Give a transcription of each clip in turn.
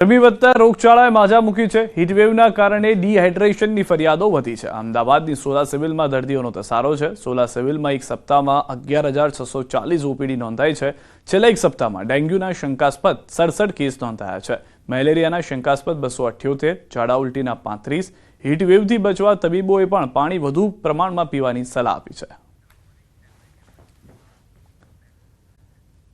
ગરમી વધતા રોગચાળાએ માજા મૂકી છે। હીટવેવના કારણે ડિહાઇડ્રેશનની ફરિયાદો વધી છે। અમદાવાદની સોલા સિવિલમાં દર્દીઓનો ધસારો છે। સોલા સિવિલમાં એક સપ્તાહમાં 11,640 ઓપીડી નોંધાઈ છે। છેલ્લા એક સપ્તાહમાં ડેન્ગ્યુના શંકાસ્પદ 67 કેસ નોંધાયા છે। મેલેરિયાના શંકાસ્પદ 278, ઝાડા ઉલટીના 35। હીટવેવથી બચવા તબીબોએ પણ પાણી વધુ પ્રમાણમાં પીવાની સલાહ આપી છે।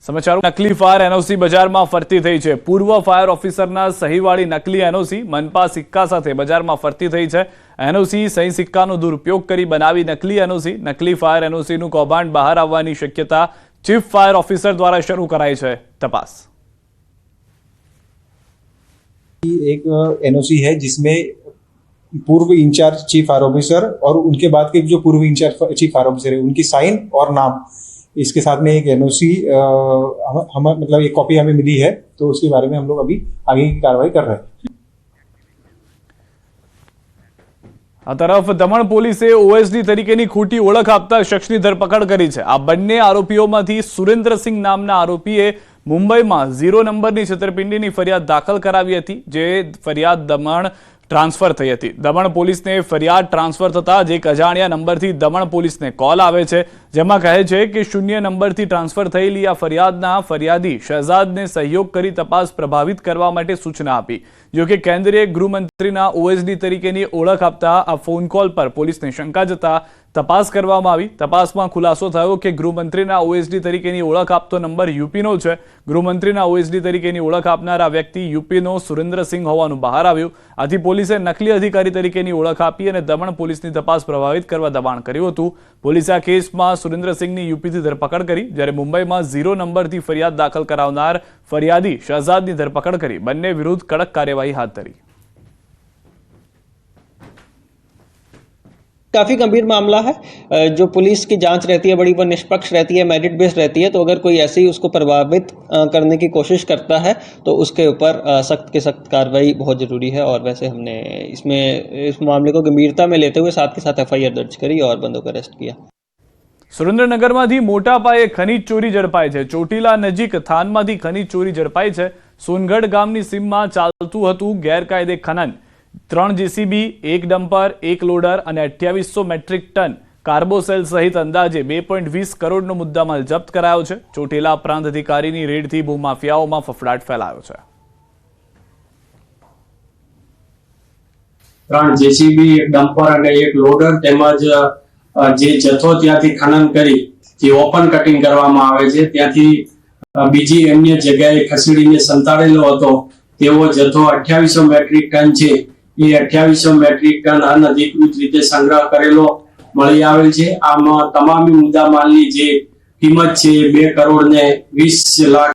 समाचारों नकली फायर एनओसी बजार में फरती थई है। पूर्व फायर ऑफिसरना सहीवाળી नकली एनओसी मनपा सिक्का साथे बजार में फरती थई है। एनओसी सही सिक्कानो दुरुपयोग करी बनावी नकली एनओसी। नकली फायर एनओसीનું કૌભાંડ બહાર આવવાની શક્યતા ચીફ फायर ऑफिसर द्वारा शुरू कराई है तपास। एक एनओसी है जिसमें पूर्व इंचार्ज चीफ फायर ऑफिसर और उनके बाद के जो पूर्व इंचार्ज चीफ फायर ऑफिसर है उनकी साइन और नाम, इसके साथ में एक एनओसी हम मतलब एक कॉपी हमें मिली है, तो उसके बारे में हम लोग अभी आगे की कार्रवाई कर रहे हैं। आ तरफ दमण पोलीसे ओएसडी तरीकेની ખોટી ઓળખ આપતા શખ્સની ધરપકડ કરી છે। આ બંને આરોપીઓમાંથી સુરેન્દ્રસિંહ નામના આરોપીએ મુંબઈમાં 0 નંબરની છેતરપિંડીની ફરિયાદ દાખલ કરાવી હતી, જે ફરિયાદ દમણ ट्रांसफर थई हती। दमण पुलिस ने फरियाद ट्रांसफर थता ज एक अजाण्या नंबर थी दमण पुलिस ने कॉल आवे छे, जेमां कहे छे कि 0 नंबर थी ट्रांसफर थयेली आ फरियादना फरियादी शहजाद ने सहयोग करी तपास प्रभावित करवा माटे सूचना आपी। जो कि केंद्रीय गृहमंत्रीना ओएसडी तरीकेनी ओळख आपता आ फोन कॉल पर पुलिस ने शंका जता तपास करवामां आवी। तपासमां खुलासो थयो कि गृहमंत्रीना ओएसडी तरीकेनी ओळख आपतो नंबर यूपीनो छे। गृहमंत्रीना ओएसडी तरीकेनी ओळख आपनारा व्यक्ति यूपीनो सुरेन्द्रसिंह होवानुं बहार आव्युं। आथी पोलीसे नकली अधिकारी तरीकेनी ओळख आपी अने दमण पोलीसनी तपास प्रभावित करवा दबाण कर्युं हतुं। पोलीसे आ केसमां सुरेन्द्रसिंहनी यूपीथी धरपकड करी, ज्यारे मुंबईमां 0 नंबरथी फरियाद दाखल करावनार फरियादी शहजादनी धरपकड करी बंने विरुद्ध कड़क कार्यवाही हाथ धरी। काफ़ी गंभीर मामला है। जो पुलिस की जांच रहती है बड़ी वो निष्पक्ष रहती है, मेरिट बेस्ड रहती है। तो अगर कोई ऐसे ही उसको प्रभावित करने की कोशिश करता है तो उसके ऊपर सख्त के सख्त कार्रवाई बहुत ज़रूरी है। और वैसे हमने इस मामले को गंभीरता में लेते हुए साथ के साथ एफआईआर दर्ज करी और बंदों को अरेस्ट किया। सुरेन्द्रनगरमांथी मोटा पाये खनिज चोरी झड़पाई है। ચોટીલા નજીક થાનમાંથી ખનીજ ચોરી ઝડપાઈ છે। સોનગઢ ગામની સીમમાં ચાલતું હતું ગેરકાયદે ખનન। 3 જેસીબી, 1 ડમ્પર, 1 લોડર અને 2800 મેટ્રિક ટન કાર્બોસેલ સહિત અંદાજે 2.20 કરોડનો મુદ્દામાલ જપ્ત કરાયો છે। ચોટીલા પ્રાંત અધિકારીની રેડથી ભૂમાફિયાઓમાં ફફડાટ ફેલાયો છે। 3 જેસીબી, 1 ડમ્પર અને 1 લોડર તેમજ જે જથ્થો ત્યાંથી ખનન કરી જે ઓપન કટિંગ કરવામાં આવે છે ત્યાંથી બીજી અન્ય જગ્યાએ ખસેડીને સંતાડેલો હતો તેવો જથ્થો 2800 મેટ્રિક ટન છે। એ 2800 મેટ્રિક ટન અનધિકૃત રીતે સંગ્રહ કરેલો મળી આવેલ છે। આમાં તમામ મુદ્દામાલની જે કિંમત છે 2 કરોડ ને 20 લાખ